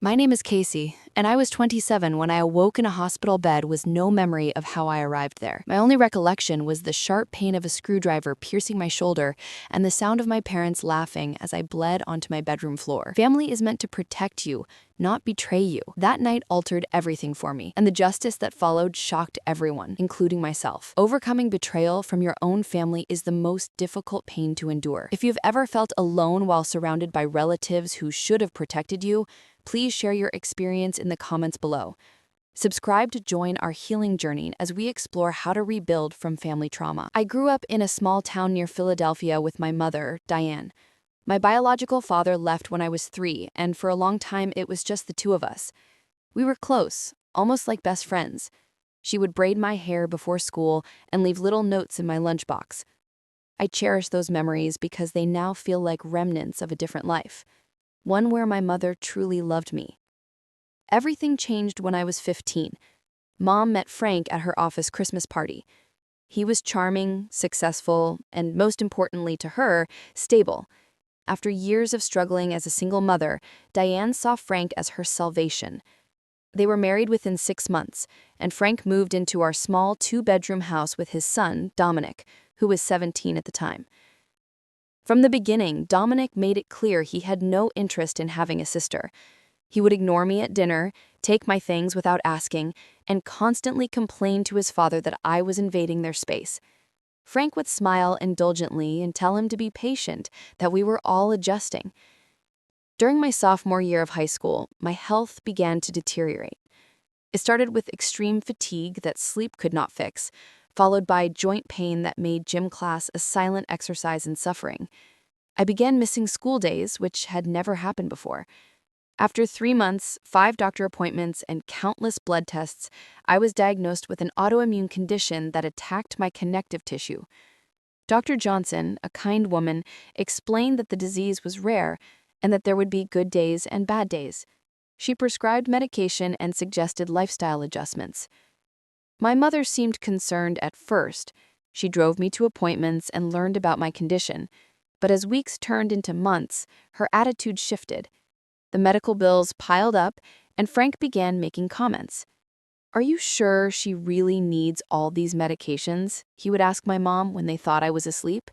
My name is Casey, and I was 27 when I awoke in a hospital bed with no memory of how I arrived there. My only recollection was the sharp pain of a screwdriver piercing my shoulder and the sound of my parents laughing as I bled onto my bedroom floor. Family is meant to protect you, not betray you. That night altered everything for me, and the justice that followed shocked everyone, including myself. Overcoming betrayal from your own family is the most difficult pain to endure. If you've ever felt alone while surrounded by relatives who should have protected you, please share your experience in the comments below. Subscribe to join our healing journey as we explore how to rebuild from family trauma. I grew up in a small town near Philadelphia with my mother, Diane. My biological father left when I was 3, and for a long time it was just the two of us. We were close, almost like best friends. She would braid my hair before school and leave little notes in my lunchbox. I cherish those memories because they now feel like remnants of a different life, one where my mother truly loved me. Everything changed when I was 15. Mom met Frank at her office Christmas party. He was charming, successful, and most importantly to her, stable. After years of struggling as a single mother, Diane saw Frank as her salvation. They were married within 6 months, and Frank moved into our small 2-bedroom house with his son, Dominic, who was 17 at the time. From the beginning, Dominic made it clear he had no interest in having a sister. He would ignore me at dinner, take my things without asking, and constantly complain to his father that I was invading their space. Frank would smile indulgently and tell him to be patient, that we were all adjusting. During my sophomore year of high school, my health began to deteriorate. It started with extreme fatigue that sleep could not fix, followed by joint pain that made gym class a silent exercise in suffering. I began missing school days, which had never happened before. After 3 months, 5 doctor appointments, and countless blood tests, I was diagnosed with an autoimmune condition that attacked my connective tissue. Dr. Johnson, a kind woman, explained that the disease was rare and that there would be good days and bad days. She prescribed medication and suggested lifestyle adjustments. My mother seemed concerned at first. She drove me to appointments and learned about my condition. But as weeks turned into months, her attitude shifted. The medical bills piled up, and Frank began making comments. "Are you sure she really needs all these medications?" he would ask my mom when they thought I was asleep.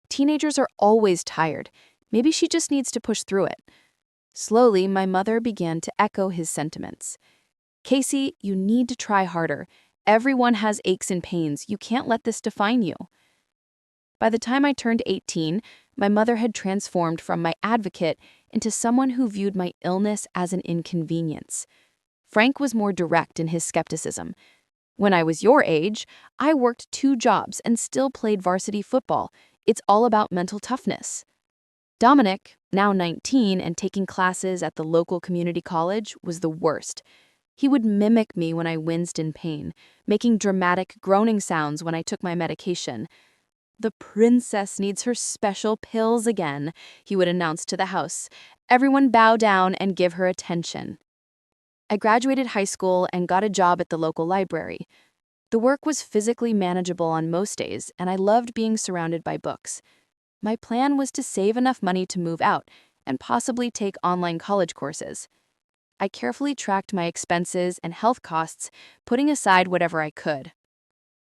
"Teenagers are always tired. Maybe she just needs to push through it." Slowly, my mother began to echo his sentiments. "Casey, you need to try harder. Everyone has aches and pains. You can't let this define you." By the time I turned 18, my mother had transformed from my advocate into someone who viewed my illness as an inconvenience. Frank was more direct in his skepticism. "When I was your age, I worked 2 jobs and still played varsity football. It's all about mental toughness." Dominic, now 19 and taking classes at the local community college, was the worst. He would mimic me when I winced in pain, making dramatic groaning sounds when I took my medication. "The princess needs her special pills again," he would announce to the house. "Everyone bow down and give her attention." I graduated high school and got a job at the local library. The work was physically manageable on most days, and I loved being surrounded by books. My plan was to save enough money to move out and possibly take online college courses. I carefully tracked my expenses and health costs, putting aside whatever I could.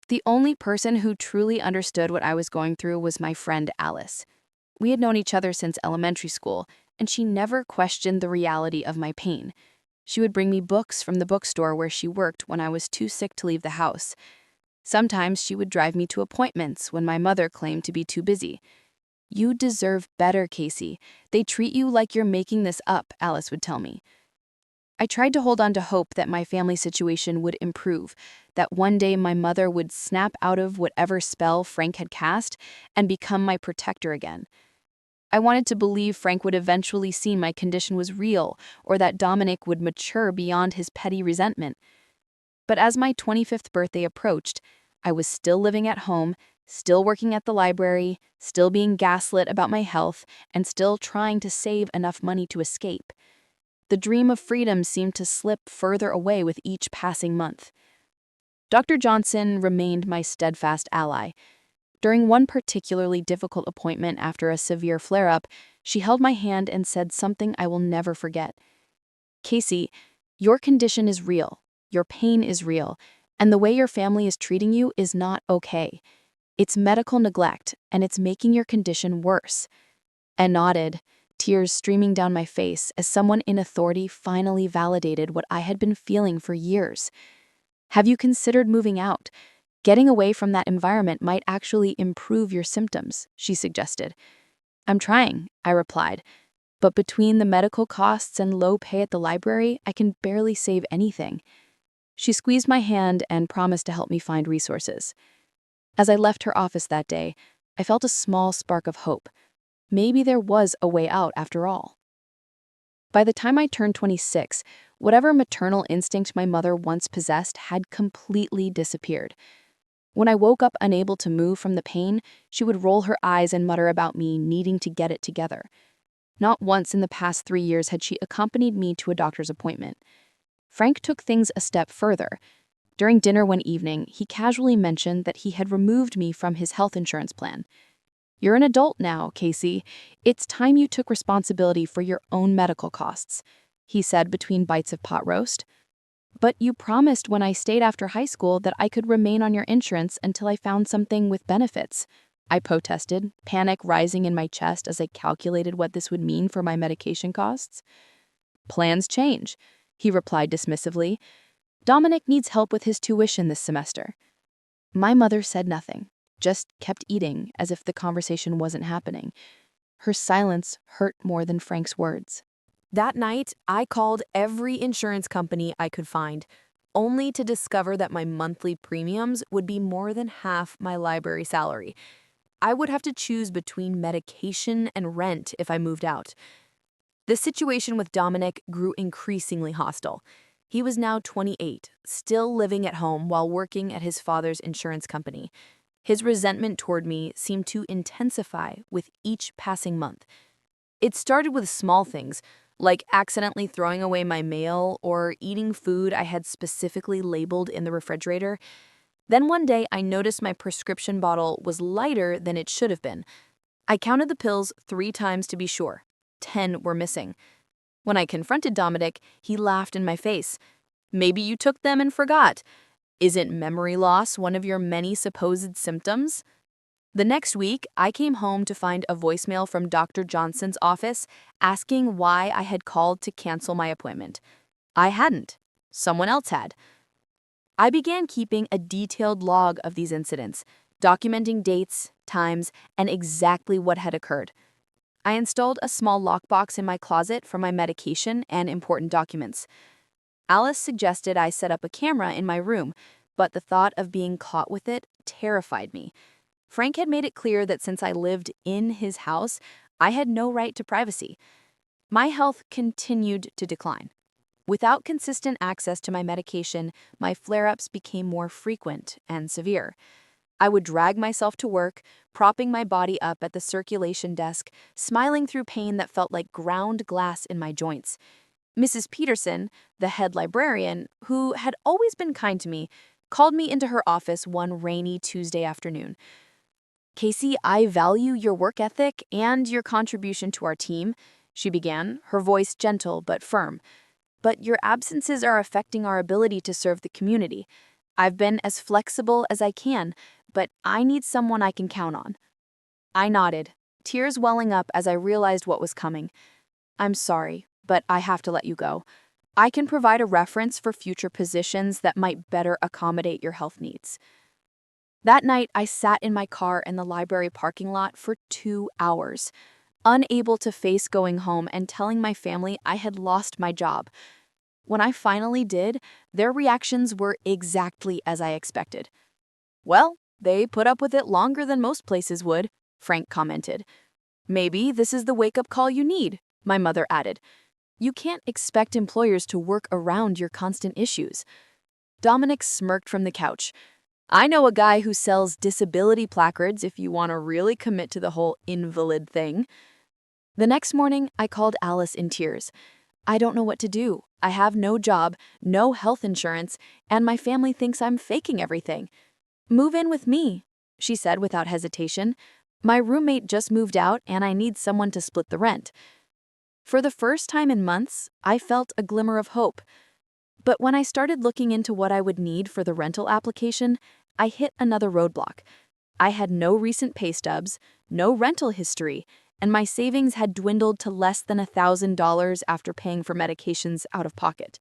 The only person who truly understood what I was going through was my friend Alice. We had known each other since elementary school, and she never questioned the reality of my pain. She would bring me books from the bookstore where she worked when I was too sick to leave the house. Sometimes she would drive me to appointments when my mother claimed to be too busy. "You deserve better, Casey. They treat you like you're making this up," Alice would tell me. I tried to hold on to hope that my family situation would improve, that one day my mother would snap out of whatever spell Frank had cast and become my protector again. I wanted to believe Frank would eventually see my condition was real, or that Dominic would mature beyond his petty resentment. But as my 25th birthday approached, I was still living at home, still working at the library, still being gaslit about my health, and still trying to save enough money to escape. The dream of freedom seemed to slip further away with each passing month. Dr. Johnson remained my steadfast ally. During one particularly difficult appointment after a severe flare-up, she held my hand and said something I will never forget. Casey, your condition is real, your pain is real, and the way your family is treating you is not okay. It's medical neglect, and it's making your condition worse. And nodded, tears streaming down my face as someone in authority finally validated what I had been feeling for years. Have you considered moving out? Getting away from that environment might actually improve your symptoms, she suggested. I'm trying, I replied, but between the medical costs and low pay at the library, I can barely save anything. She squeezed my hand and promised to help me find resources. As I left her office that day, I felt a small spark of hope. Maybe there was a way out after all. By the time I turned 26, whatever maternal instinct my mother once possessed had completely disappeared. When I woke up unable to move from the pain, she would roll her eyes and mutter about me needing to get it together. Not once in the past 3 years had she accompanied me to a doctor's appointment. Frank took things a step further. During dinner one evening, he casually mentioned that he had removed me from his health insurance plan. You're an adult now, Casey. It's time you took responsibility for your own medical costs, he said between bites of pot roast. But you promised when I stayed after high school that I could remain on your insurance until I found something with benefits, I protested, panic rising in my chest as I calculated what this would mean for my medication costs. Plans change, he replied dismissively. Dominic needs help with his tuition this semester. My mother said nothing, just kept eating as if the conversation wasn't happening. Her silence hurt more than Frank's words. That night, I called every insurance company I could find, only to discover that my monthly premiums would be more than half my library salary. I would have to choose between medication and rent if I moved out. The situation with Dominic grew increasingly hostile. He was now 28, still living at home while working at his father's insurance company. His resentment toward me seemed to intensify with each passing month. It started with small things, like accidentally throwing away my mail or eating food I had specifically labeled in the refrigerator. Then one day I noticed my prescription bottle was lighter than it should have been. I counted the pills 3 times to be sure. 10 were missing. When I confronted Dominic, he laughed in my face. Maybe you took them and forgot. Isn't memory loss one of your many supposed symptoms? The next week, I came home to find a voicemail from Dr. Johnson's office asking why I had called to cancel my appointment. I hadn't. Someone else had. I began keeping a detailed log of these incidents, documenting dates, times, and exactly what had occurred. I installed a small lockbox in my closet for my medication and important documents. Alice suggested I set up a camera in my room, but the thought of being caught with it terrified me. Frank had made it clear that since I lived in his house, I had no right to privacy. My health continued to decline. Without consistent access to my medication, my flare-ups became more frequent and severe. I would drag myself to work, propping my body up at the circulation desk, smiling through pain that felt like ground glass in my joints. Mrs. Peterson, the head librarian, who had always been kind to me, called me into her office one rainy Tuesday afternoon. Casey, I value your work ethic and your contribution to our team, she began, her voice gentle but firm. But your absences are affecting our ability to serve the community. I've been as flexible as I can, but I need someone I can count on. I nodded, tears welling up as I realized what was coming. I'm sorry, but I have to let you go. I can provide a reference for future positions that might better accommodate your health needs. That night, I sat in my car in the library parking lot for 2 hours, unable to face going home and telling my family I had lost my job. When I finally did, their reactions were exactly as I expected. Well, they put up with it longer than most places would, Frank commented. Maybe this is the wake-up call you need, my mother added. You can't expect employers to work around your constant issues. Dominic smirked from the couch. I know a guy who sells disability placards if you want to really commit to the whole invalid thing. The next morning, I called Alice in tears. I don't know what to do. I have no job, no health insurance, and my family thinks I'm faking everything. Move in with me, she said without hesitation. My roommate just moved out and I need someone to split the rent. For the first time in months, I felt a glimmer of hope. But when I started looking into what I would need for the rental application, I hit another roadblock. I had no recent pay stubs, no rental history, and my savings had dwindled to less than $1,000 after paying for medications out of pocket.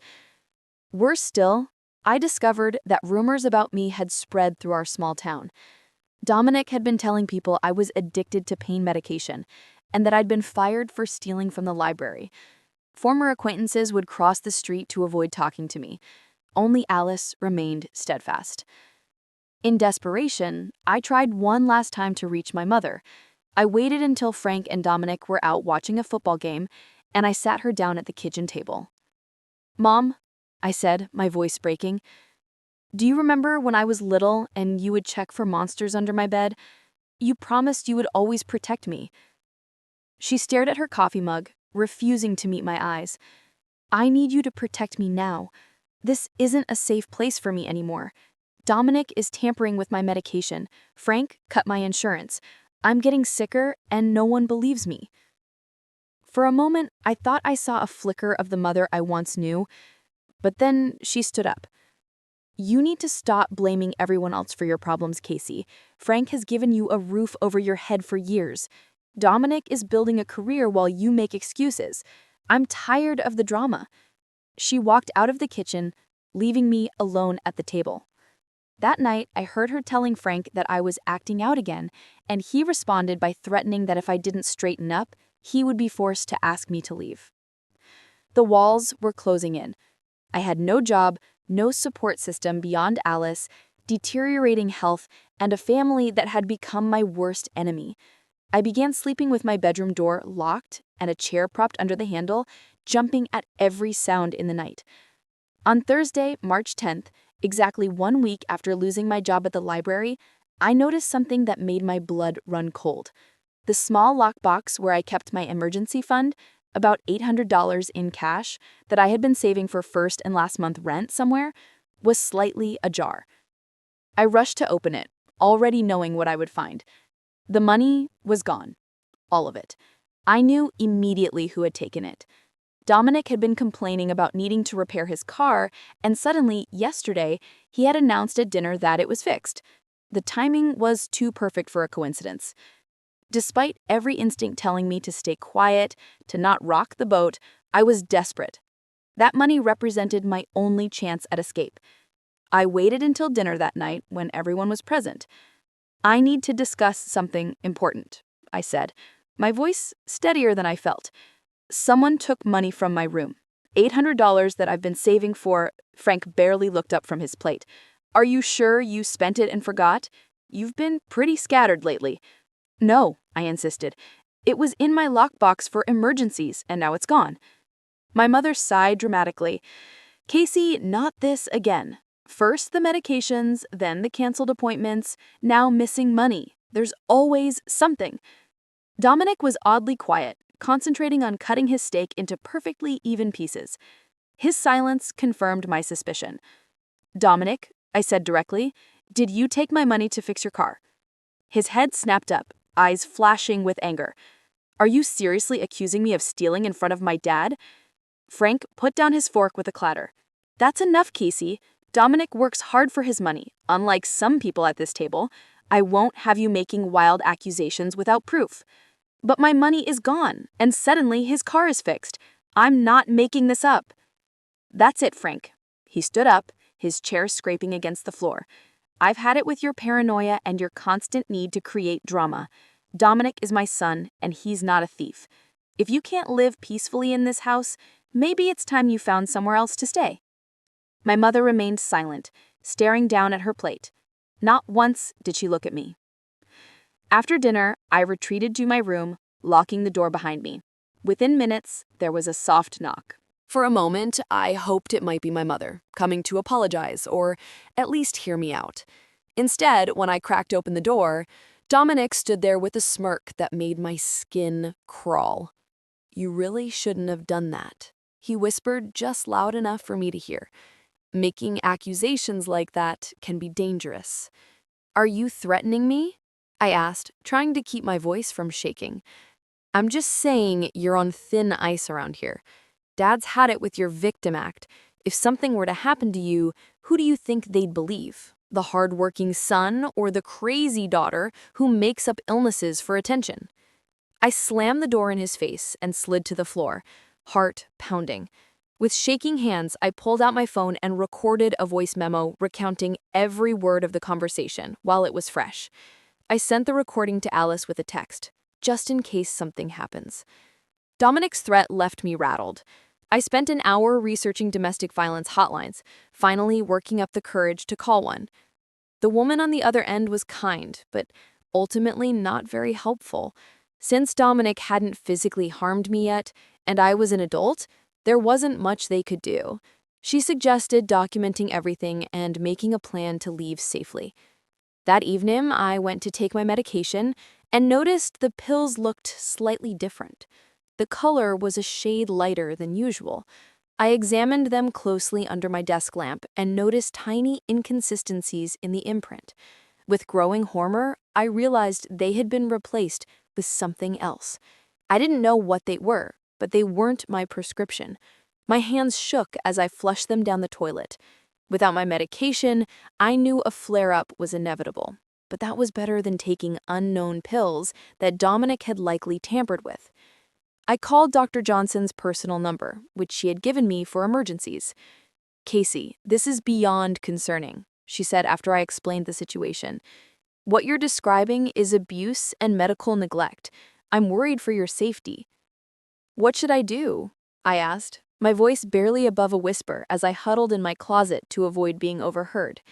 Worse still, I discovered that rumors about me had spread through our small town. Dominic had been telling people I was addicted to pain medication and that I'd been fired for stealing from the library. Former acquaintances would cross the street to avoid talking to me. Only Alice remained steadfast. In desperation, I tried one last time to reach my mother. I waited until Frank and Dominic were out watching a football game, and I sat her down at the kitchen table. "Mom," I said, my voice breaking, "do you remember when I was little and you would check for monsters under my bed? You promised you would always protect me." She stared at her coffee mug, refusing to meet my eyes. "I need you to protect me now. This isn't a safe place for me anymore. Dominic is tampering with my medication. Frank cut my insurance. I'm getting sicker and no one believes me." For a moment, I thought I saw a flicker of the mother I once knew, but then she stood up. "You need to stop blaming everyone else for your problems, Casey. Frank has given you a roof over your head for years. Dominic is building a career while you make excuses. I'm tired of the drama." She walked out of the kitchen, leaving me alone at the table. That night, I heard her telling Frank that I was acting out again, and he responded by threatening that if I didn't straighten up, he would be forced to ask me to leave. The walls were closing in. I had no job, no support system beyond Alice, deteriorating health, and a family that had become my worst enemy. I began sleeping with my bedroom door locked and a chair propped under the handle, jumping at every sound in the night. On Thursday, March 10th, exactly 1 week after losing my job at the library, I noticed something that made my blood run cold. The small lockbox where I kept my emergency fund, about $800 in cash that I had been saving for first and last month rent somewhere, was slightly ajar. I rushed to open it, already knowing what I would find. The money was gone. All of it. I knew immediately who had taken it. Dominic had been complaining about needing to repair his car, and suddenly, yesterday, he had announced at dinner that it was fixed. The timing was too perfect for a coincidence. Despite every instinct telling me to stay quiet, to not rock the boat, I was desperate. That money represented my only chance at escape. I waited until dinner that night when everyone was present. "I need to discuss something important," I said, my voice steadier than I felt. "Someone took money from my room. $800 that I've been saving for." Frank barely looked up from his plate. "Are you sure you spent it and forgot? You've been pretty scattered lately." "No," I insisted. "It was in my lockbox for emergencies, and now it's gone." My mother sighed dramatically. "Casey, not this again. First the medications, then the canceled appointments, now missing money. There's always something." Dominic was oddly quiet, concentrating on cutting his steak into perfectly even pieces. His silence confirmed my suspicion. "Dominic," I said directly, "did you take my money to fix your car?" His head snapped up, eyes flashing with anger. "Are you seriously accusing me of stealing in front of my dad?" Frank put down his fork with a clatter. "That's enough, Casey. Dominic works hard for his money, unlike some people at this table. I won't have you making wild accusations without proof." "But my money is gone, and suddenly his car is fixed. I'm not making this up." "That's it, Frank." He stood up, his chair scraping against the floor. "I've had it with your paranoia and your constant need to create drama. Dominic is my son, and he's not a thief. If you can't live peacefully in this house, maybe it's time you found somewhere else to stay." My mother remained silent, staring down at her plate. Not once did she look at me. After dinner, I retreated to my room, locking the door behind me. Within minutes, there was a soft knock. For a moment, I hoped it might be my mother, coming to apologize or at least hear me out. Instead, when I cracked open the door, Dominic stood there with a smirk that made my skin crawl. "You really shouldn't have done that," he whispered just loud enough for me to hear. "Making accusations like that can be dangerous." "Are you threatening me?" I asked, trying to keep my voice from shaking. I'm just saying you're on thin ice around here. Dad's had it with your victim act. If something were to happen to you, who do you think they'd believe? The hardworking son or the crazy daughter who makes up illnesses for attention? I slammed the door in his face and slid to the floor, heart pounding. With shaking hands, I pulled out my phone and recorded a voice memo recounting every word of the conversation while it was fresh. I sent the recording to Alice with a text, just in case something happens. Dominic's threat left me rattled. I spent an hour researching domestic violence hotlines, finally working up the courage to call one. The woman on the other end was kind, but ultimately not very helpful. Since Dominic hadn't physically harmed me yet, and I was an adult, there wasn't much they could do. She suggested documenting everything and making a plan to leave safely. That evening, I went to take my medication and noticed the pills looked slightly different. The color was a shade lighter than usual. I examined them closely under my desk lamp and noticed tiny inconsistencies in the imprint. With growing horror, I realized they had been replaced with something else. I didn't know what they were, but they weren't my prescription. My hands shook as I flushed them down the toilet. Without my medication, I knew a flare-up was inevitable, but that was better than taking unknown pills that Dominic had likely tampered with. I called Dr. Johnson's personal number, which she had given me for emergencies. "Casey, this is beyond concerning," she said after I explained the situation. "What you're describing is abuse and medical neglect. I'm worried for your safety." "What should I do?" I asked, my voice barely above a whisper as I huddled in my closet to avoid being overheard.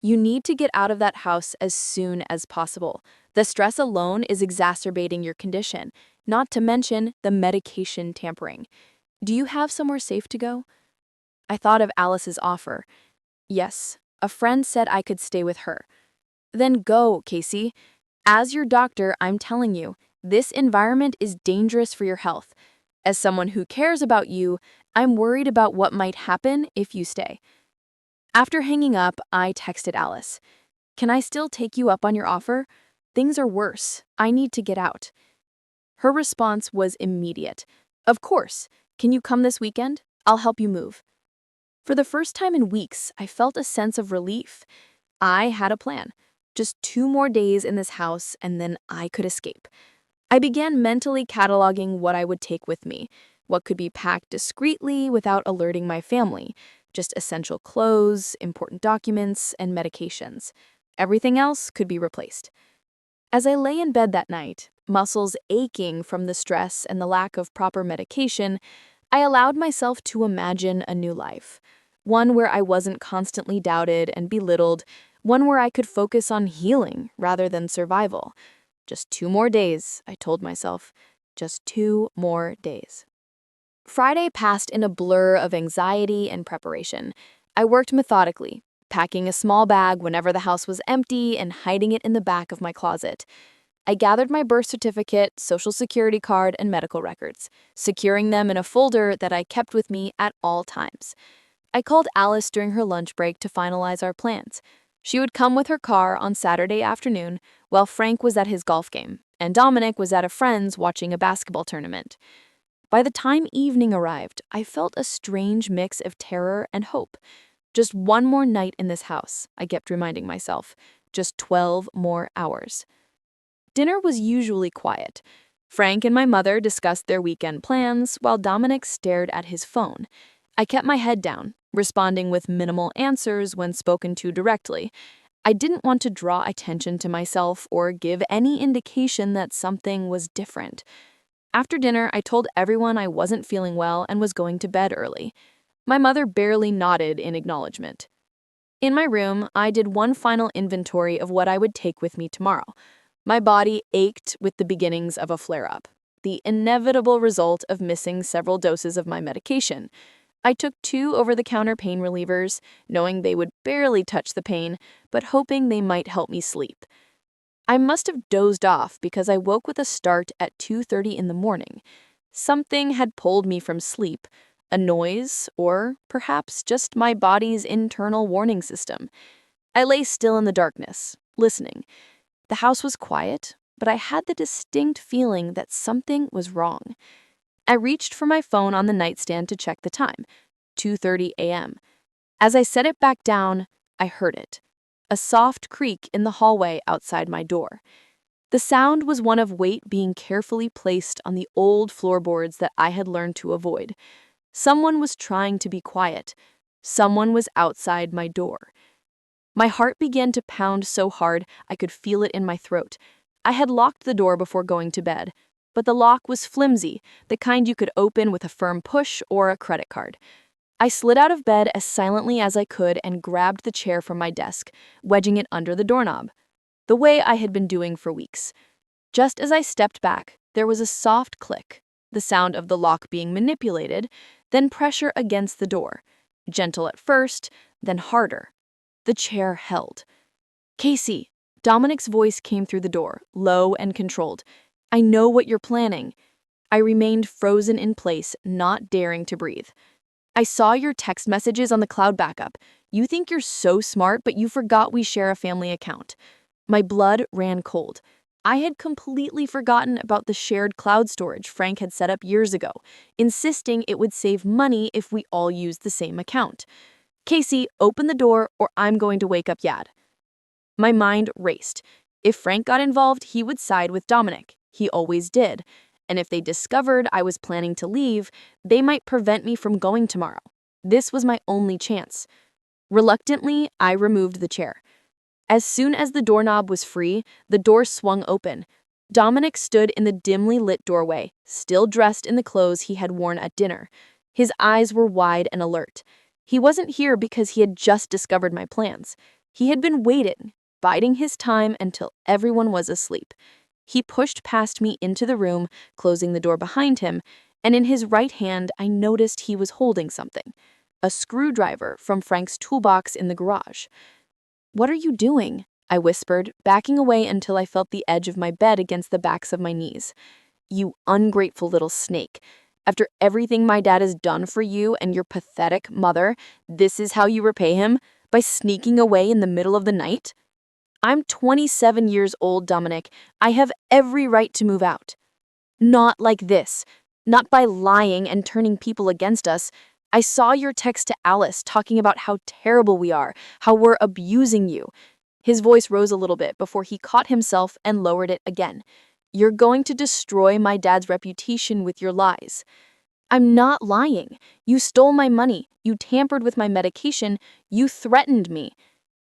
"You need to get out of that house as soon as possible. The stress alone is exacerbating your condition, not to mention the medication tampering. Do you have somewhere safe to go?" I thought of Alice's offer. Yes, a friend said I could stay with her. "Then go, Casey. As your doctor, I'm telling you, this environment is dangerous for your health. As someone who cares about you, I'm worried about what might happen if you stay." After hanging up, I texted Alice. "Can I still take you up on your offer? Things are worse. I need to get out." Her response was immediate. "Of course. Can you come this weekend? I'll help you move." For the first time in weeks, I felt a sense of relief. I had a plan. Just 2 more days in this house, and then I could escape. I began mentally cataloging what I would take with me, what could be packed discreetly without alerting my family, just essential clothes, important documents, and medications. Everything else could be replaced. As I lay in bed that night, muscles aching from the stress and the lack of proper medication, I allowed myself to imagine a new life. One where I wasn't constantly doubted and belittled, one where I could focus on healing rather than survival. Just 2 more days, I told myself. Just 2 more days. Friday passed in a blur of anxiety and preparation. I worked methodically, packing a small bag whenever the house was empty and hiding it in the back of my closet. I gathered my birth certificate, social security card, and medical records, securing them in a folder that I kept with me at all times. I called Alice during her lunch break to finalize our plans. She would come with her car on Saturday afternoon while Frank was at his golf game, and Dominic was at a friend's watching a basketball tournament. By the time evening arrived, I felt a strange mix of terror and hope. Just 1 more night in this house, I kept reminding myself. Just 12 more hours. Dinner was usually quiet. Frank and my mother discussed their weekend plans while Dominic stared at his phone. I kept my head down, responding with minimal answers when spoken to directly. I didn't want to draw attention to myself or give any indication that something was different. After dinner, I told everyone I wasn't feeling well and was going to bed early. My mother barely nodded in acknowledgement. In my room, I did one final inventory of what I would take with me tomorrow. My body ached with the beginnings of a flare-up, the inevitable result of missing several doses of my medication. I took 2 over-the-counter pain relievers, knowing they would barely touch the pain, but hoping they might help me sleep. I must have dozed off because I woke with a start at 2:30 in the morning. Something had pulled me from sleep, a noise, or perhaps just my body's internal warning system. I lay still in the darkness, listening. The house was quiet, but I had the distinct feeling that something was wrong. I reached for my phone on the nightstand to check the time, 2:30 a.m. As I set it back down, I heard it, a soft creak in the hallway outside my door. The sound was one of weight being carefully placed on the old floorboards that I had learned to avoid. Someone was trying to be quiet. Someone was outside my door. My heart began to pound so hard I could feel it in my throat. I had locked the door before going to bed, but the lock was flimsy, the kind you could open with a firm push or a credit card. I slid out of bed as silently as I could and grabbed the chair from my desk, wedging it under the doorknob, the way I had been doing for weeks. Just as I stepped back, there was a soft click, the sound of the lock being manipulated, then pressure against the door, gentle at first, then harder. The chair held. "Casey," Dominic's voice came through the door, low and controlled. "I know what you're planning." I remained frozen in place, not daring to breathe. "I saw your text messages on the cloud backup. You think you're so smart, but you forgot we share a family account." My blood ran cold. I had completely forgotten about the shared cloud storage Frank had set up years ago, insisting it would save money if we all used the same account. "Casey, open the door or I'm going to wake up Yad." My mind raced. If Frank got involved, he would side with Dominic. He always did. And if they discovered I was planning to leave, they might prevent me from going tomorrow. This was my only chance. Reluctantly, I removed the chair. As soon as the doorknob was free, the door swung open. Dominic stood in the dimly lit doorway, still dressed in the clothes he had worn at dinner. His eyes were wide and alert. He wasn't here because he had just discovered my plans. He had been waiting, biding his time until everyone was asleep. He pushed past me into the room, closing the door behind him, and in his right hand I noticed he was holding something, a screwdriver from Frank's toolbox in the garage. "What are you doing?" I whispered, backing away until I felt the edge of my bed against the backs of my knees. "You ungrateful little snake. After everything my dad has done for you and your pathetic mother, this is how you repay him? By sneaking away in the middle of the night?" "I'm 27 years old, Dominic. I have every right to move out." "Not like this. Not by lying and turning people against us. I saw your text to Alice talking about how terrible we are, how we're abusing you." His voice rose a little bit before he caught himself and lowered it again. "You're going to destroy my dad's reputation with your lies." "I'm not lying. You stole my money. You tampered with my medication. You threatened me."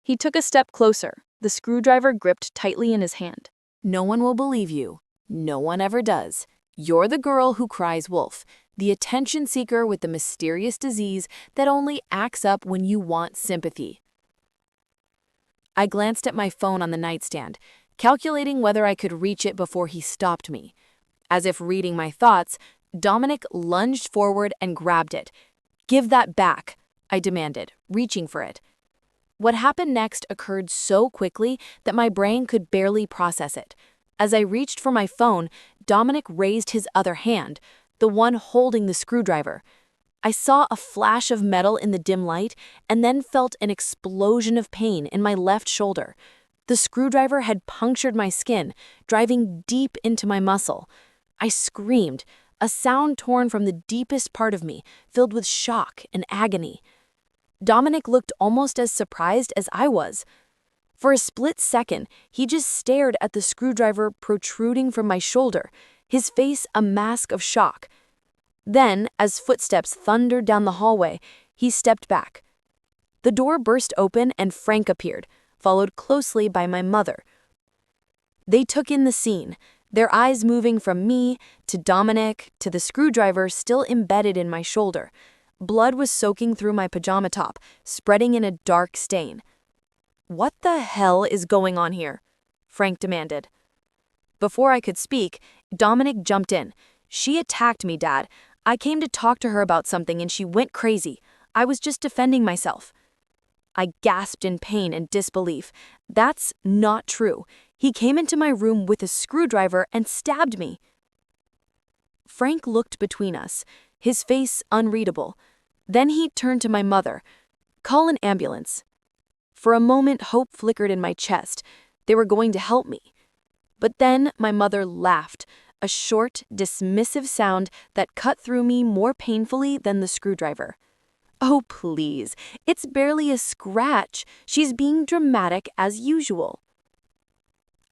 He took a step closer, the screwdriver gripped tightly in his hand. No one will believe you. No one ever does. You're the girl who cries wolf, the attention seeker with the mysterious disease that only acts up when you want sympathy. I glanced at my phone on the nightstand, calculating whether I could reach it before he stopped me. As if reading my thoughts, Dominic lunged forward and grabbed it. "Give that back," I demanded, reaching for it. What happened next occurred so quickly that my brain could barely process it. As I reached for my phone, Dominic raised his other hand, the one holding the screwdriver. I saw a flash of metal in the dim light and then felt an explosion of pain in my left shoulder. The screwdriver had punctured my skin, driving deep into my muscle. I screamed, a sound torn from the deepest part of me, filled with shock and agony. Dominic looked almost as surprised as I was. For a split second, he just stared at the screwdriver protruding from my shoulder, his face a mask of shock. Then, as footsteps thundered down the hallway, he stepped back. The door burst open and Frank appeared, followed closely by my mother. They took in the scene, their eyes moving from me to Dominic to the screwdriver still embedded in my shoulder. Blood was soaking through my pajama top, spreading in a dark stain. "What the hell is going on here?" Frank demanded. Before I could speak, Dominic jumped in. "She attacked me, Dad. I came to talk to her about something and she went crazy. I was just defending myself." I gasped in pain and disbelief. "That's not true. He came into my room with a screwdriver and stabbed me." Frank looked between us, his face unreadable. Then he turned to my mother. "Call an ambulance." For a moment, hope flickered in my chest. They were going to help me. But then my mother laughed, a short, dismissive sound that cut through me more painfully than the screwdriver. "Oh, please, it's barely a scratch. She's being dramatic as usual."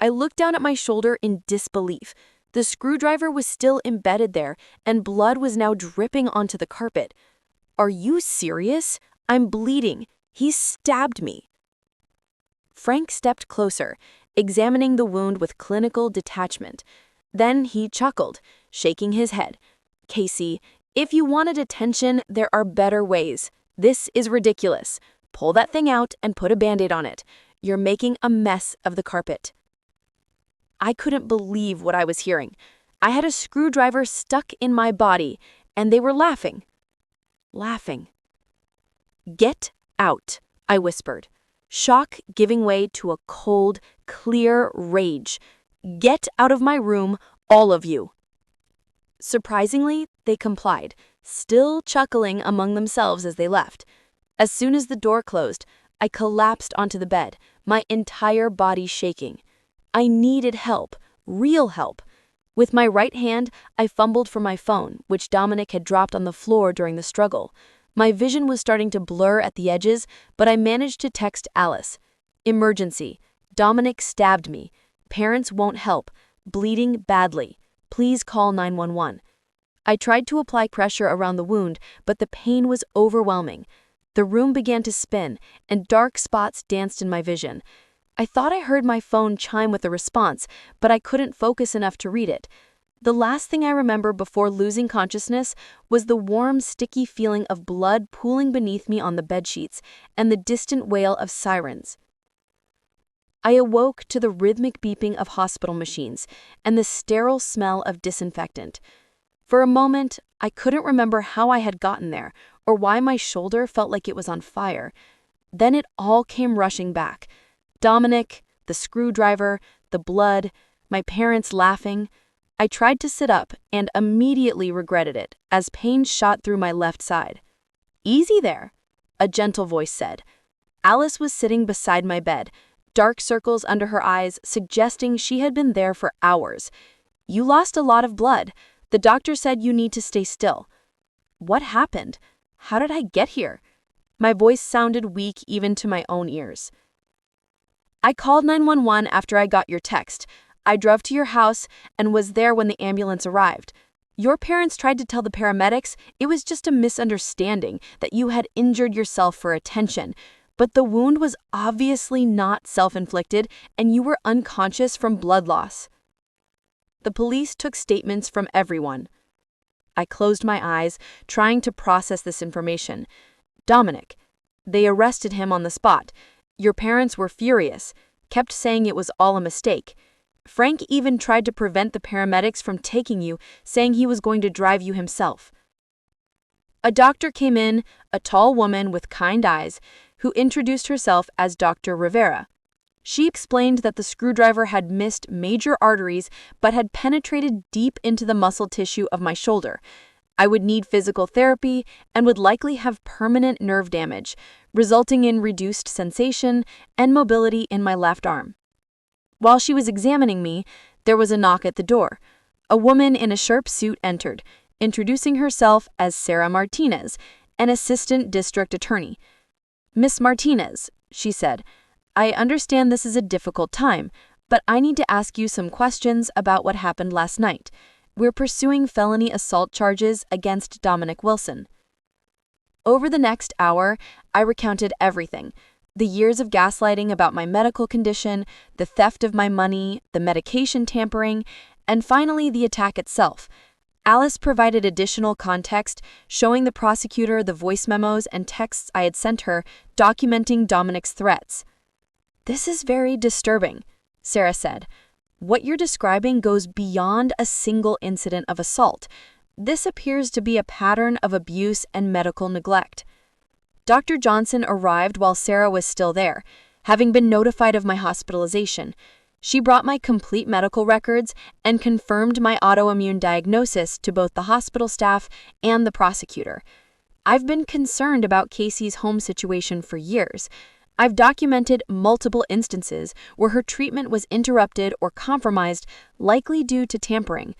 I looked down at my shoulder in disbelief. The screwdriver was still embedded there, and blood was now dripping onto the carpet. "Are you serious? I'm bleeding. He stabbed me." Frank stepped closer, examining the wound with clinical detachment. Then he chuckled, shaking his head. "Casey, if you wanted attention, there are better ways. This is ridiculous. Pull that thing out and put a Band-Aid on it. You're making a mess of the carpet." I couldn't believe what I was hearing. I had a screwdriver stuck in my body, and they were laughing. Laughing. "Get out," I whispered, shock giving way to a cold, clear rage. "Get out of my room, all of you." Surprisingly, they complied, still chuckling among themselves as they left. As soon as the door closed, I collapsed onto the bed, my entire body shaking. I needed help, real help. With my right hand, I fumbled for my phone, which Dominic had dropped on the floor during the struggle. My vision was starting to blur at the edges, but I managed to text Alice. "Emergency. Dominic stabbed me. Parents won't help. Bleeding badly. Please call 911. I tried to apply pressure around the wound, but the pain was overwhelming. The room began to spin, and dark spots danced in my vision. I thought I heard my phone chime with a response, but I couldn't focus enough to read it. The last thing I remember before losing consciousness was the warm, sticky feeling of blood pooling beneath me on the bedsheets and the distant wail of sirens. I awoke to the rhythmic beeping of hospital machines and the sterile smell of disinfectant. For a moment, I couldn't remember how I had gotten there or why my shoulder felt like it was on fire. Then it all came rushing back. Dominic, the screwdriver, the blood, my parents laughing. I tried to sit up and immediately regretted it as pain shot through my left side. "Easy there," a gentle voice said. Alice was sitting beside my bed, dark circles under her eyes suggesting she had been there for hours. "You lost a lot of blood. The doctor said you need to stay still." What happened? How did I get here? My voice sounded weak even to my own ears. "I called 911 after I got your text. I drove to your house and was there when the ambulance arrived. Your parents tried to tell the paramedics it was just a misunderstanding, that you had injured yourself for attention. But the wound was obviously not self-inflicted and you were unconscious from blood loss." The police took statements from everyone. I closed my eyes, trying to process this information. "Dominic. They arrested him on the spot. Your parents were furious, kept saying it was all a mistake. Frank even tried to prevent the paramedics from taking you, saying he was going to drive you himself." A doctor came in, a tall woman with kind eyes, who introduced herself as Dr. Rivera. She explained that the screwdriver had missed major arteries but had penetrated deep into the muscle tissue of my shoulder. I would need physical therapy and would likely have permanent nerve damage, resulting in reduced sensation and mobility in my left arm. While she was examining me, there was a knock at the door. A woman in a sharp suit entered, introducing herself as Sarah Martinez, an assistant district attorney. "Miss Martinez," she said, "I understand this is a difficult time, but I need to ask you some questions about what happened last night. We're pursuing felony assault charges against Dominic Wilson." Over the next hour, I recounted everything. The years of gaslighting about my medical condition, the theft of my money, the medication tampering, and finally the attack itself. Alice provided additional context, showing the prosecutor the voice memos and texts I had sent her documenting Dominic's threats. "This is very disturbing," Sarah said. "What you're describing goes beyond a single incident of assault. This appears to be a pattern of abuse and medical neglect." Dr. Johnson arrived while Sarah was still there, having been notified of my hospitalization. She brought my complete medical records and confirmed my autoimmune diagnosis to both the hospital staff and the prosecutor. I've been concerned about Casey's home situation for years. I've documented multiple instances where her treatment was interrupted or compromised, likely due to tampering.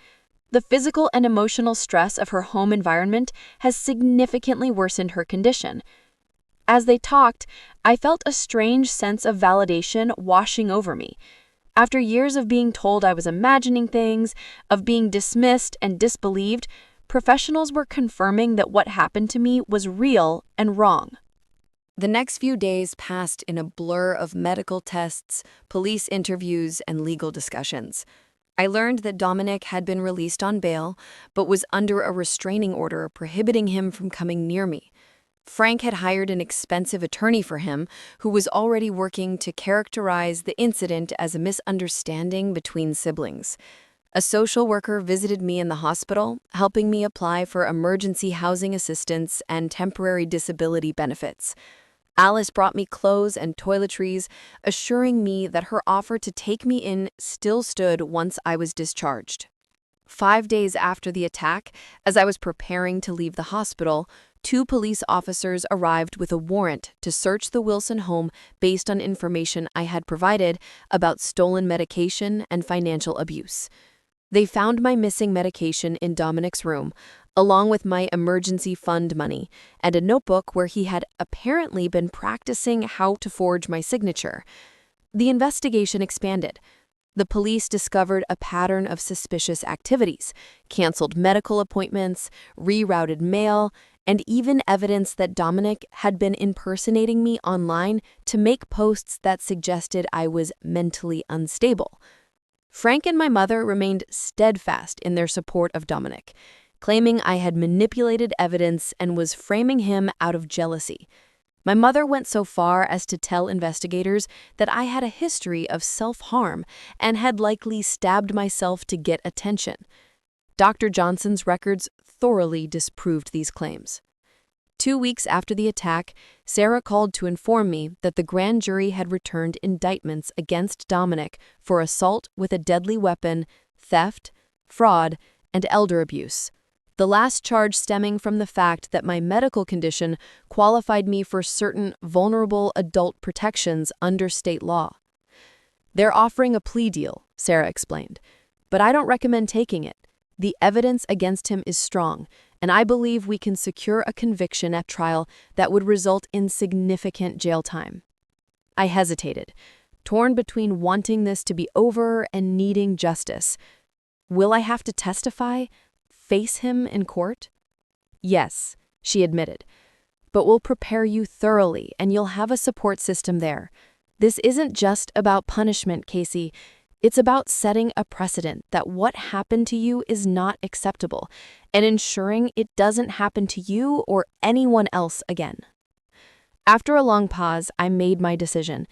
The physical and emotional stress of her home environment has significantly worsened her condition. As they talked, I felt a strange sense of validation washing over me. After years of being told I was imagining things, of being dismissed and disbelieved, professionals were confirming that what happened to me was real and wrong. The next few days passed in a blur of medical tests, police interviews, and legal discussions. I learned that Dominic had been released on bail, but was under a restraining order prohibiting him from coming near me. Frank had hired an expensive attorney for him, who was already working to characterize the incident as a misunderstanding between siblings. A social worker visited me in the hospital, helping me apply for emergency housing assistance and temporary disability benefits. Alice brought me clothes and toiletries, assuring me that her offer to take me in still stood once I was discharged. 5 days after the attack, as I was preparing to leave the hospital, 2 police officers arrived with a warrant to search the Wilson home based on information I had provided about stolen medication and financial abuse. They found my missing medication in Dominic's room, along with my emergency fund money and a notebook where he had apparently been practicing how to forge my signature. The investigation expanded. The police discovered a pattern of suspicious activities, canceled medical appointments, rerouted mail, and even evidence that Dominic had been impersonating me online to make posts that suggested I was mentally unstable. Frank and my mother remained steadfast in their support of Dominic, claiming I had manipulated evidence and was framing him out of jealousy. My mother went so far as to tell investigators that I had a history of self-harm and had likely stabbed myself to get attention. Dr. Johnson's records thoroughly disproved these claims. 2 weeks after the attack, Sarah called to inform me that the grand jury had returned indictments against Dominic for assault with a deadly weapon, theft, fraud, and elder abuse. The last charge stemming from the fact that my medical condition qualified me for certain vulnerable adult protections under state law. "They're offering a plea deal," Sarah explained, "but I don't recommend taking it. The evidence against him is strong, and I believe we can secure a conviction at trial that would result in significant jail time." I hesitated, torn between wanting this to be over and needing justice. Will I have to testify? Face him in court? "Yes," she admitted, "but we'll prepare you thoroughly and you'll have a support system there. This isn't just about punishment, Casey. It's about setting a precedent that what happened to you is not acceptable and ensuring it doesn't happen to you or anyone else again." After a long pause, I made my decision.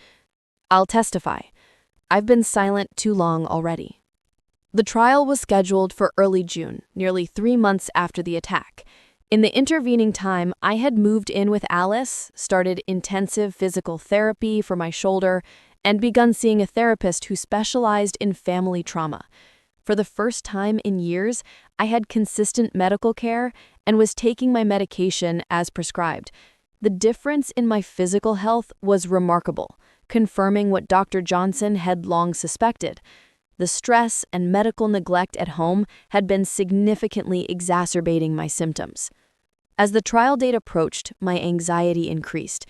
I'll testify. I've been silent too long already. The trial was scheduled for early June, nearly 3 months after the attack. In the intervening time, I had moved in with Alice, started intensive physical therapy for my shoulder, and begun seeing a therapist who specialized in family trauma. For the first time in years, I had consistent medical care and was taking my medication as prescribed. The difference in my physical health was remarkable, confirming what Dr. Johnson had long suspected. The stress and medical neglect at home had been significantly exacerbating my symptoms. As the trial date approached, my anxiety increased.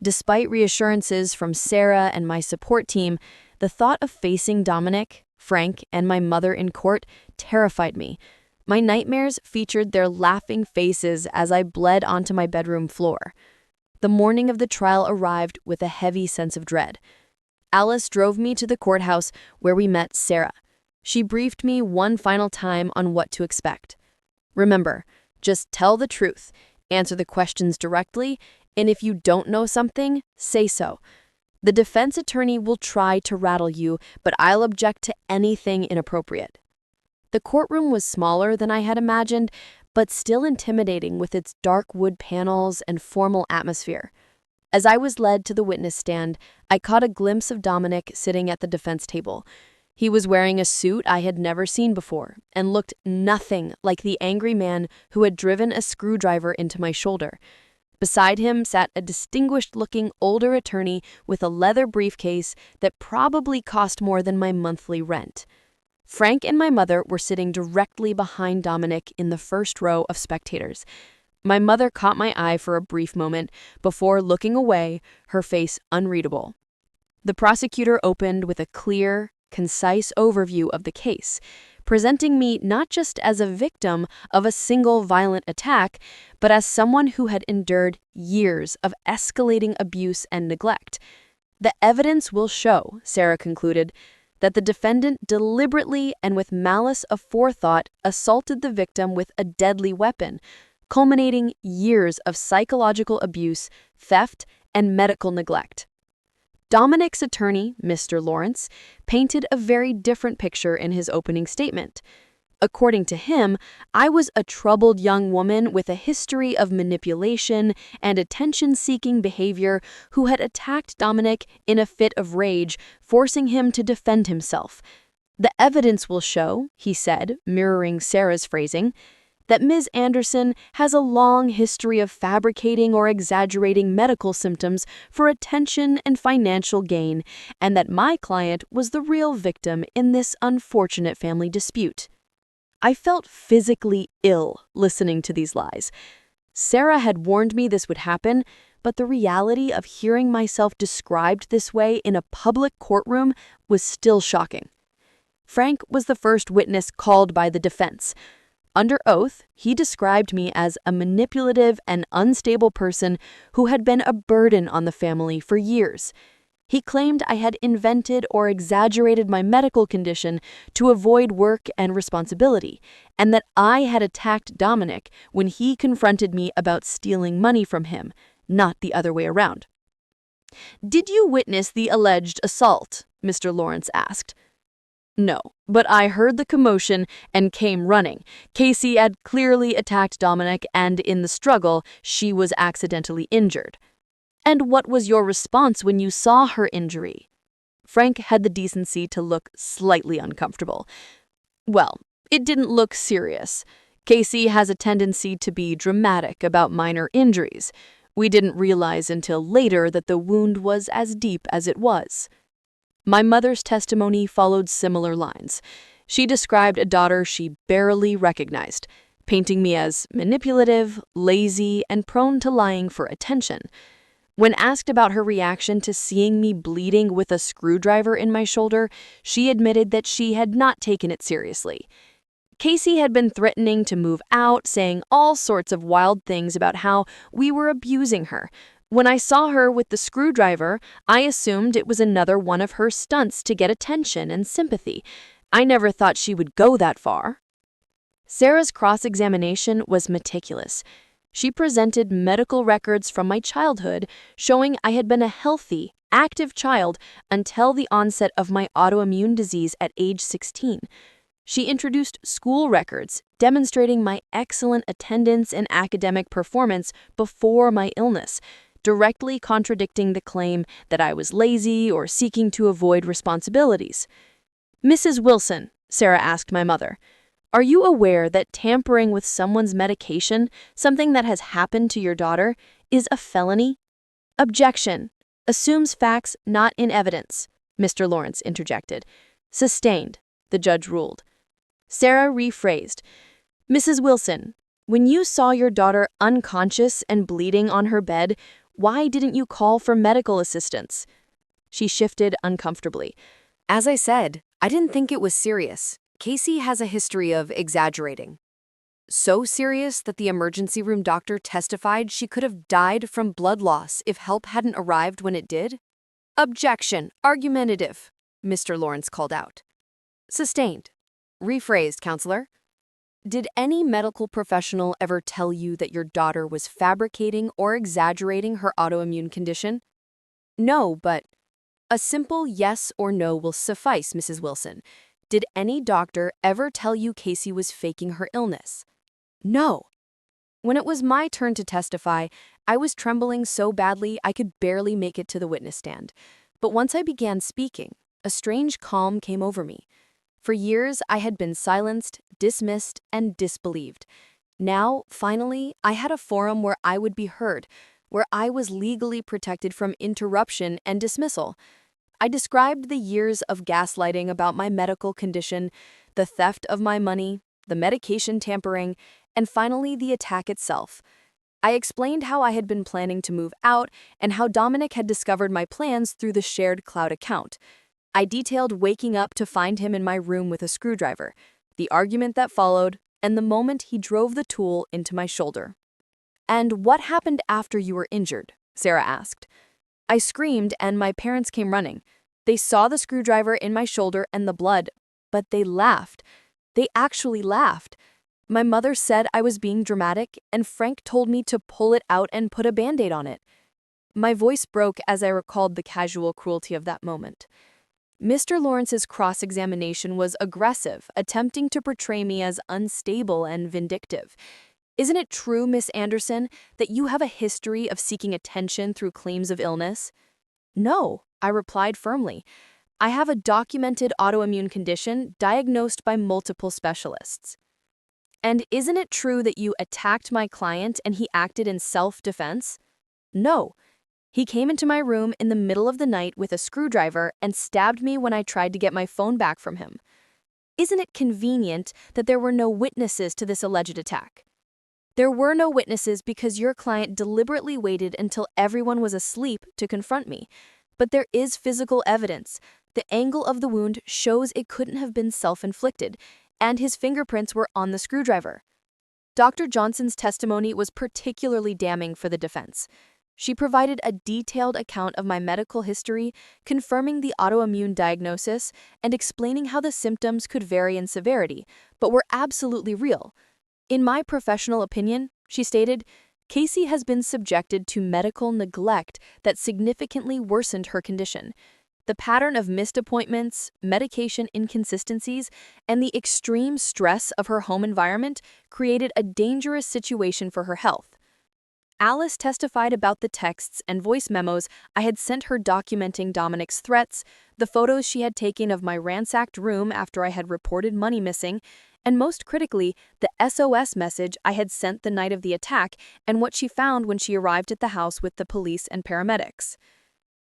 Despite reassurances from Sarah and my support team, the thought of facing Dominic, Frank, and my mother in court terrified me. My nightmares featured their laughing faces as I bled onto my bedroom floor. The morning of the trial arrived with a heavy sense of dread. Alice drove me to the courthouse where we met Sarah. She briefed me one final time on what to expect. "Remember, just tell the truth, answer the questions directly, and if you don't know something, say so. The defense attorney will try to rattle you, but I'll object to anything inappropriate." The courtroom was smaller than I had imagined, but still intimidating with its dark wood panels and formal atmosphere. As I was led to the witness stand, I caught a glimpse of Dominic sitting at the defense table. He was wearing a suit I had never seen before and looked nothing like the angry man who had driven a screwdriver into my shoulder. Beside him sat a distinguished-looking older attorney with a leather briefcase that probably cost more than my monthly rent. Frank and my mother were sitting directly behind Dominic in the first row of spectators. My mother caught my eye for a brief moment before looking away, her face unreadable. The prosecutor opened with a clear, concise overview of the case, presenting me not just as a victim of a single violent attack, but as someone who had endured years of escalating abuse and neglect. The evidence will show, Sarah concluded, that the defendant deliberately and with malice aforethought assaulted the victim with a deadly weapon, culminating years of psychological abuse, theft, and medical neglect. Dominic's attorney, Mr. Lawrence, painted a very different picture in his opening statement. According to him, I was a troubled young woman with a history of manipulation and attention-seeking behavior who had attacked Dominic in a fit of rage, forcing him to defend himself. The evidence will show, he said, mirroring Sarah's phrasing, that Ms. Anderson has a long history of fabricating or exaggerating medical symptoms for attention and financial gain, and that my client was the real victim in this unfortunate family dispute. I felt physically ill listening to these lies. Sarah had warned me this would happen, but the reality of hearing myself described this way in a public courtroom was still shocking. Frank was the first witness called by the defense. Under oath, he described me as a manipulative and unstable person who had been a burden on the family for years. He claimed I had invented or exaggerated my medical condition to avoid work and responsibility, and that I had attacked Dominic when he confronted me about stealing money from him, not the other way around. "Did you witness the alleged assault?" Mr. Lawrence asked. "No, but I heard the commotion and came running. Casey had clearly attacked Dominic, and in the struggle, she was accidentally injured." "And what was your response when you saw her injury?" Frank had the decency to look slightly uncomfortable. "Well, it didn't look serious. Casey has a tendency to be dramatic about minor injuries. We didn't realize until later that the wound was as deep as it was." My mother's testimony followed similar lines. She described a daughter she barely recognized, painting me as manipulative, lazy, and prone to lying for attention. When asked about her reaction to seeing me bleeding with a screwdriver in my shoulder, she admitted that she had not taken it seriously. Casey had been threatening to move out, saying all sorts of wild things about how we were abusing her. When I saw her with the screwdriver, I assumed it was another one of her stunts to get attention and sympathy. I never thought she would go that far. Sarah's cross-examination was meticulous. She presented medical records from my childhood showing I had been a healthy, active child until the onset of my autoimmune disease at age 16. She introduced school records demonstrating my excellent attendance and academic performance before my illness, directly contradicting the claim that I was lazy or seeking to avoid responsibilities. "Mrs. Wilson," Sarah asked my mother, "are you aware that tampering with someone's medication, something that has happened to your daughter, is a felony?" "Objection. Assumes facts not in evidence," Mr. Lawrence interjected. "Sustained," the judge ruled. Sarah rephrased, "Mrs. Wilson, when you saw your daughter unconscious and bleeding on her bed, why didn't you call for medical assistance?" She shifted uncomfortably. As I said, I didn't think it was serious. Casey has a history of exaggerating. So serious that the emergency room doctor testified she could have died from blood loss if help hadn't arrived when it did. "Objection, argumentative," Mr. Lawrence called out. "Sustained." Rephrased, counselor. "Did any medical professional ever tell you that your daughter was fabricating or exaggerating her autoimmune condition?" "No, but—" "A simple yes or no will suffice, Mrs. Wilson. Did any doctor ever tell you Casey was faking her illness?" "No." When it was my turn to testify, I was trembling so badly I could barely make it to the witness stand. But once I began speaking, a strange calm came over me. For years, I had been silenced, dismissed, and disbelieved. Now, finally, I had a forum where I would be heard, where I was legally protected from interruption and dismissal. I described the years of gaslighting about my medical condition, the theft of my money, the medication tampering, and finally the attack itself. I explained how I had been planning to move out and how Dominic had discovered my plans through the shared cloud account. I detailed waking up to find him in my room with a screwdriver, the argument that followed, and the moment he drove the tool into my shoulder. "And what happened after you were injured?" Sarah asked. I screamed and my parents came running. They saw the screwdriver in my shoulder and the blood, but they laughed. They actually laughed. My mother said I was being dramatic, and Frank told me to pull it out and put a Band-Aid on it. My voice broke as I recalled the casual cruelty of that moment. Mr. Lawrence's cross-examination was aggressive, attempting to portray me as unstable and vindictive. "Isn't it true, Miss Anderson, that you have a history of seeking attention through claims of illness?" "No," I replied firmly. "I have a documented autoimmune condition diagnosed by multiple specialists." "And isn't it true that you attacked my client and he acted in self-defense?" "No. He came into my room in the middle of the night with a screwdriver and stabbed me when I tried to get my phone back from him." "Isn't it convenient that there were no witnesses to this alleged attack?" "There were no witnesses because your client deliberately waited until everyone was asleep to confront me. But there is physical evidence. The angle of the wound shows it couldn't have been self-inflicted, and his fingerprints were on the screwdriver." Dr. Johnson's testimony was particularly damning for the defense. She provided a detailed account of my medical history, confirming the autoimmune diagnosis and explaining how the symptoms could vary in severity, but were absolutely real. "In my professional opinion," she stated, "Casey has been subjected to medical neglect that significantly worsened her condition. The pattern of missed appointments, medication inconsistencies, and the extreme stress of her home environment created a dangerous situation for her health." Alice testified about the texts and voice memos I had sent her documenting Dominic's threats, the photos she had taken of my ransacked room after I had reported money missing, and most critically, the SOS message I had sent the night of the attack and what she found when she arrived at the house with the police and paramedics.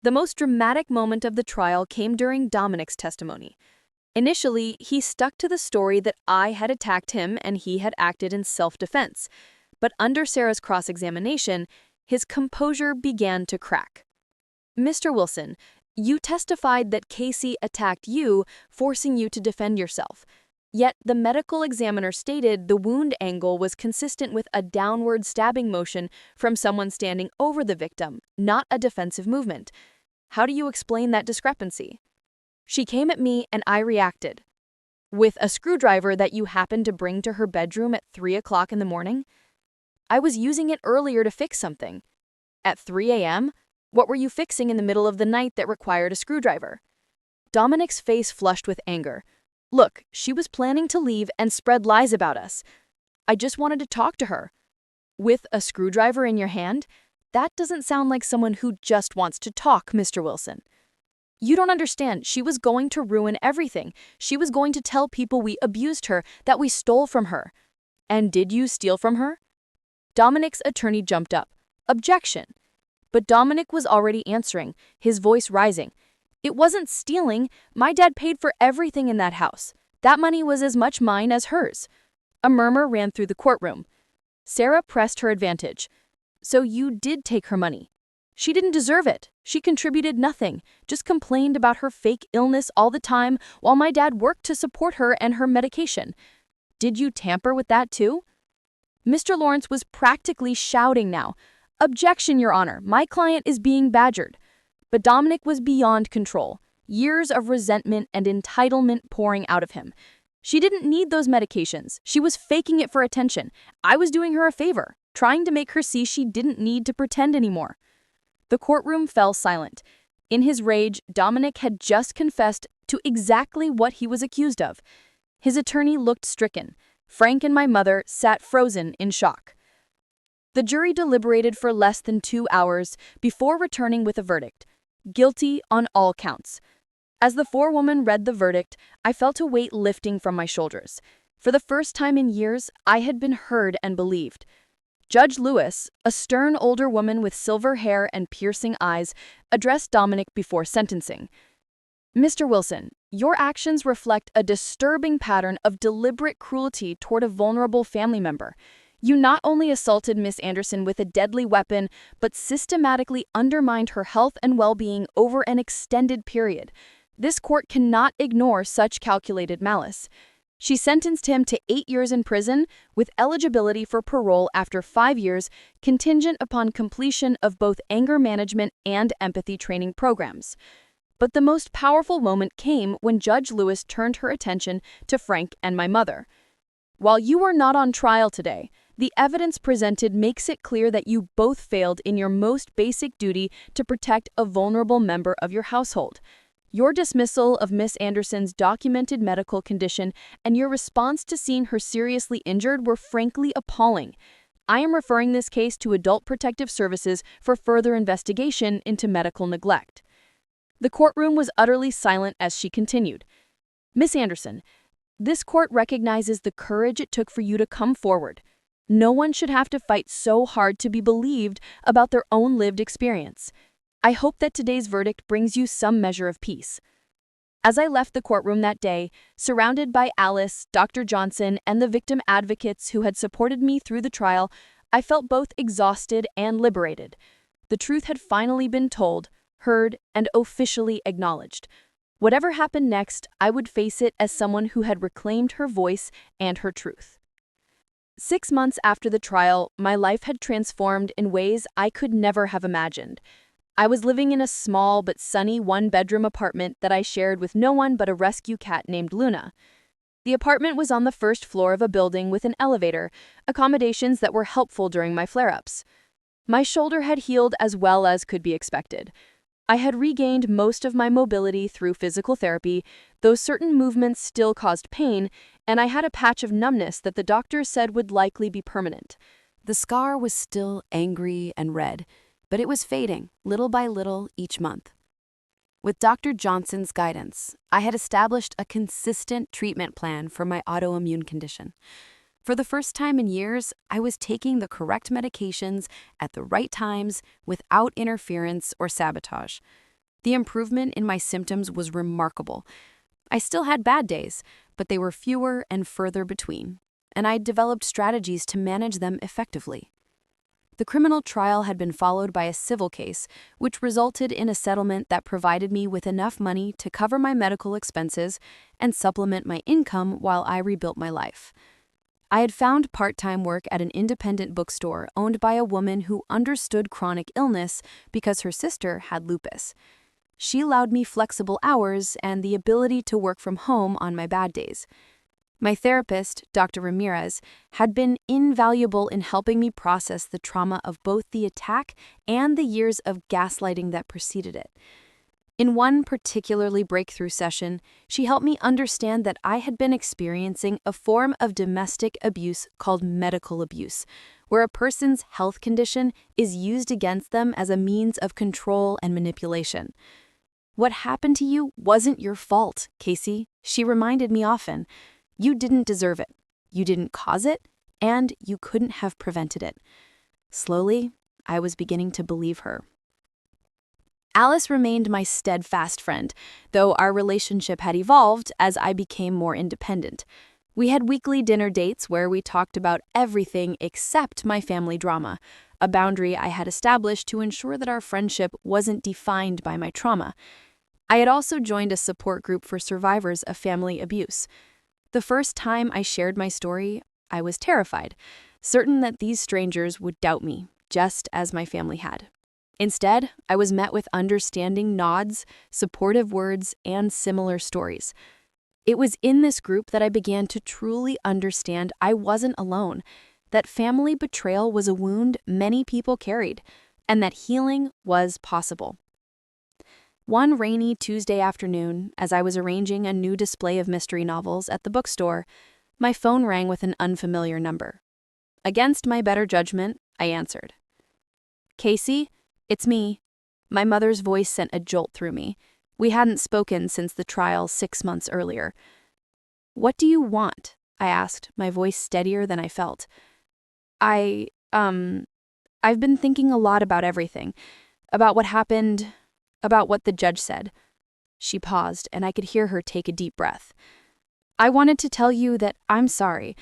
The most dramatic moment of the trial came during Dominic's testimony. Initially, he stuck to the story that I had attacked him and he had acted in self-defense. But under Sarah's cross-examination, his composure began to crack. "Mr. Wilson, you testified that Casey attacked you, forcing you to defend yourself. Yet the medical examiner stated the wound angle was consistent with a downward stabbing motion from someone standing over the victim, not a defensive movement. How do you explain that discrepancy?" "She came at me and I reacted." "With a screwdriver that you happened to bring to her bedroom at 3 o'clock in the morning?" "I was using it earlier to fix something." "At 3 a.m.? What were you fixing in the middle of the night that required a screwdriver?" Dominic's face flushed with anger. "Look, she was planning to leave and spread lies about us. I just wanted to talk to her." "With a screwdriver in your hand? That doesn't sound like someone who just wants to talk, Mr. Wilson." "You don't understand. She was going to ruin everything. She was going to tell people we abused her, that we stole from her." "And did you steal from her?" Dominic's attorney jumped up. "Objection." But Dominic was already answering, his voice rising. "It wasn't stealing. My dad paid for everything in that house. That money was as much mine as hers." A murmur ran through the courtroom. Sarah pressed her advantage. "So you did take her money?" "She didn't deserve it. She contributed nothing, just complained about her fake illness all the time while my dad worked to support her and her medication." "Did you tamper with that too?" Mr. Lawrence was practically shouting now. "Objection, Your Honor. My client is being badgered." But Dominic was beyond control, years of resentment and entitlement pouring out of him. "She didn't need those medications. She was faking it for attention. I was doing her a favor, trying to make her see she didn't need to pretend anymore." The courtroom fell silent. In his rage, Dominic had just confessed to exactly what he was accused of. His attorney looked stricken. Frank and my mother sat frozen in shock. The jury deliberated for less than 2 hours before returning with a verdict: guilty on all counts. As the forewoman read the verdict, I felt a weight lifting from my shoulders. For the first time in years, I had been heard and believed. Judge Lewis, a stern older woman with silver hair and piercing eyes, addressed Dominic before sentencing. Mr. Wilson, your actions reflect a disturbing pattern of deliberate cruelty toward a vulnerable family member. You not only assaulted Miss Anderson with a deadly weapon, but systematically undermined her health and well-being over an extended period. This court cannot ignore such calculated malice. She sentenced him to 8 years in prison, with eligibility for parole after 5 years, contingent upon completion of both anger management and empathy training programs. But the most powerful moment came when Judge Lewis turned her attention to Frank and my mother. While you are not on trial today, the evidence presented makes it clear that you both failed in your most basic duty to protect a vulnerable member of your household. Your dismissal of Miss Anderson's documented medical condition and your response to seeing her seriously injured were frankly appalling. I am referring this case to Adult Protective Services for further investigation into medical neglect. The courtroom was utterly silent as she continued. Miss Anderson, this court recognizes the courage it took for you to come forward. No one should have to fight so hard to be believed about their own lived experience. I hope that today's verdict brings you some measure of peace. As I left the courtroom that day, surrounded by Alice, Dr. Johnson, and the victim advocates who had supported me through the trial, I felt both exhausted and liberated. The truth had finally been told, heard, and officially acknowledged. Whatever happened next, I would face it as someone who had reclaimed her voice and her truth. 6 months after the trial, my life had transformed in ways I could never have imagined. I was living in a small but sunny one-bedroom apartment that I shared with no one but a rescue cat named Luna. The apartment was on the first floor of a building with an elevator, accommodations that were helpful during my flare-ups. My shoulder had healed as well as could be expected. I had regained most of my mobility through physical therapy, though certain movements still caused pain, and I had a patch of numbness that the doctors said would likely be permanent. The scar was still angry and red, but it was fading, little by little, each month. With Dr. Johnson's guidance, I had established a consistent treatment plan for my autoimmune condition. For the first time in years, I was taking the correct medications at the right times without interference or sabotage. The improvement in my symptoms was remarkable. I still had bad days, but they were fewer and further between, and I developed strategies to manage them effectively. The criminal trial had been followed by a civil case, which resulted in a settlement that provided me with enough money to cover my medical expenses and supplement my income while I rebuilt my life. I had found part-time work at an independent bookstore owned by a woman who understood chronic illness because her sister had lupus. She allowed me flexible hours and the ability to work from home on my bad days. My therapist, Dr. Ramirez, had been invaluable in helping me process the trauma of both the attack and the years of gaslighting that preceded it. In one particularly breakthrough session, she helped me understand that I had been experiencing a form of domestic abuse called medical abuse, where a person's health condition is used against them as a means of control and manipulation. What happened to you wasn't your fault, Casey, she reminded me often. You didn't deserve it, you didn't cause it, and you couldn't have prevented it. Slowly, I was beginning to believe her. Alice remained my steadfast friend, though our relationship had evolved as I became more independent. We had weekly dinner dates where we talked about everything except my family drama, a boundary I had established to ensure that our friendship wasn't defined by my trauma. I had also joined a support group for survivors of family abuse. The first time I shared my story, I was terrified, certain that these strangers would doubt me, just as my family had. Instead, I was met with understanding nods, supportive words, and similar stories. It was in this group that I began to truly understand I wasn't alone, that family betrayal was a wound many people carried, and that healing was possible. One rainy Tuesday afternoon, as I was arranging a new display of mystery novels at the bookstore, my phone rang with an unfamiliar number. Against my better judgment, I answered. Casey, it's me. My mother's voice sent a jolt through me. We hadn't spoken since the trial 6 months earlier. What do you want? I asked, my voice steadier than I felt. I, um, I've been thinking a lot about everything. About what happened, about what the judge said. She paused, and I could hear her take a deep breath. I wanted to tell you that I'm sorry.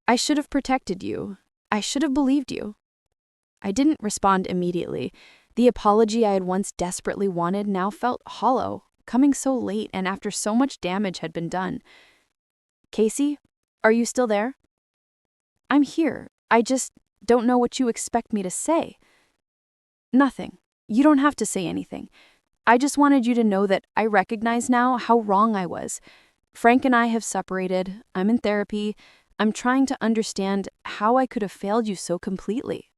I should have protected you. I should have believed you. I didn't respond immediately. The apology I had once desperately wanted now felt hollow, coming so late and after so much damage had been done. Casey, are you still there? I'm here. I just don't know what you expect me to say. Nothing. You don't have to say anything. I just wanted you to know that I recognize now how wrong I was. Frank and I have separated. I'm in therapy. I'm trying to understand how I could have failed you so completely.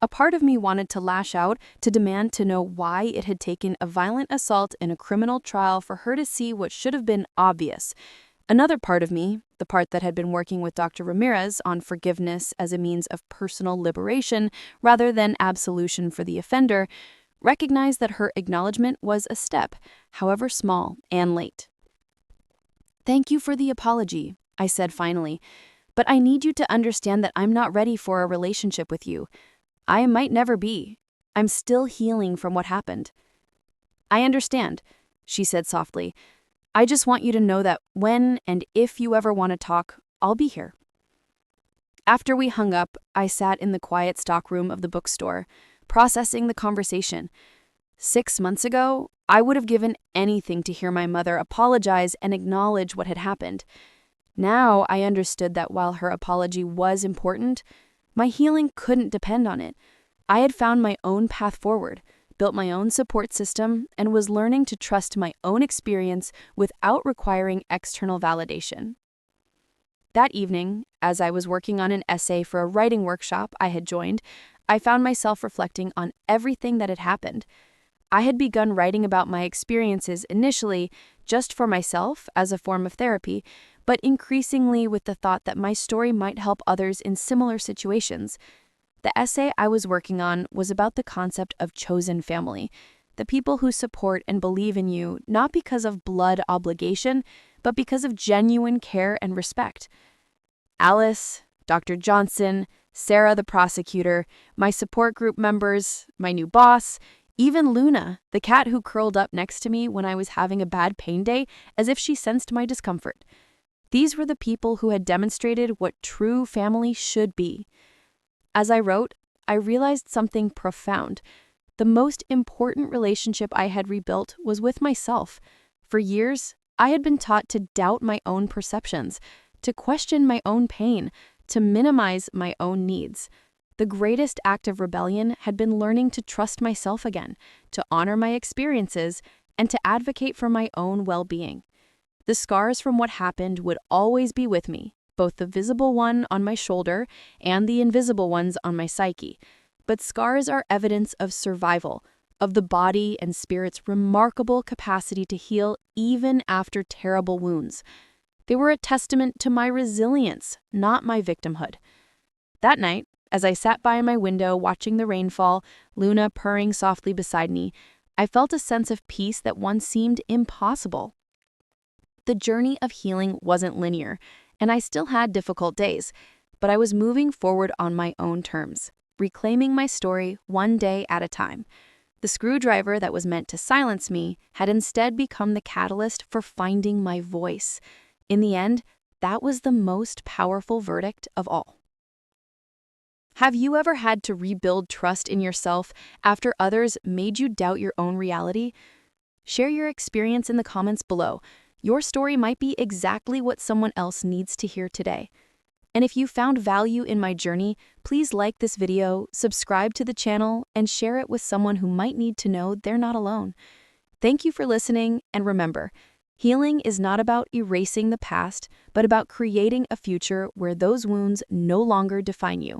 A part of me wanted to lash out, to demand to know why it had taken a violent assault in a criminal trial for her to see what should have been obvious. Another part of me, the part that had been working with Dr. Ramirez on forgiveness as a means of personal liberation rather than absolution for the offender, recognized that her acknowledgement was a step, however small and late. Thank you for the apology, I said finally, but I need you to understand that I'm not ready for a relationship with you. I might never be. I'm still healing from what happened. I understand, she said softly. I just want you to know that when and if you ever want to talk, I'll be here. After we hung up, I sat in the quiet stockroom of the bookstore, processing the conversation. 6 months ago, I would have given anything to hear my mother apologize and acknowledge what had happened. Now I understood that while her apology was important, my healing couldn't depend on it. I had found my own path forward, built my own support system, and was learning to trust my own experience without requiring external validation. That evening, as I was working on an essay for a writing workshop I had joined, I found myself reflecting on everything that had happened. I had begun writing about my experiences initially just for myself as a form of therapy, but increasingly with the thought that my story might help others in similar situations. The essay I was working on was about the concept of chosen family, the people who support and believe in you not because of blood obligation, but because of genuine care and respect. Alice, Dr. Johnson, Sarah the prosecutor, my support group members, my new boss, even Luna, the cat who curled up next to me when I was having a bad pain day as if she sensed my discomfort. These were the people who had demonstrated what true family should be. As I wrote, I realized something profound. The most important relationship I had rebuilt was with myself. For years, I had been taught to doubt my own perceptions, to question my own pain, to minimize my own needs. The greatest act of rebellion had been learning to trust myself again, to honor my experiences, and to advocate for my own well-being. The scars from what happened would always be with me, both the visible one on my shoulder and the invisible ones on my psyche. But scars are evidence of survival, of the body and spirit's remarkable capacity to heal even after terrible wounds. They were a testament to my resilience, not my victimhood. That night, as I sat by my window watching the rain fall, Luna purring softly beside me, I felt a sense of peace that once seemed impossible. The journey of healing wasn't linear, and I still had difficult days, but I was moving forward on my own terms, reclaiming my story one day at a time. The screwdriver that was meant to silence me had instead become the catalyst for finding my voice. In the end, that was the most powerful verdict of all. Have you ever had to rebuild trust in yourself after others made you doubt your own reality? Share your experience in the comments below. Your story might be exactly what someone else needs to hear today. And if you found value in my journey, please like this video, subscribe to the channel, and share it with someone who might need to know they're not alone. Thank you for listening, and remember, healing is not about erasing the past, but about creating a future where those wounds no longer define you.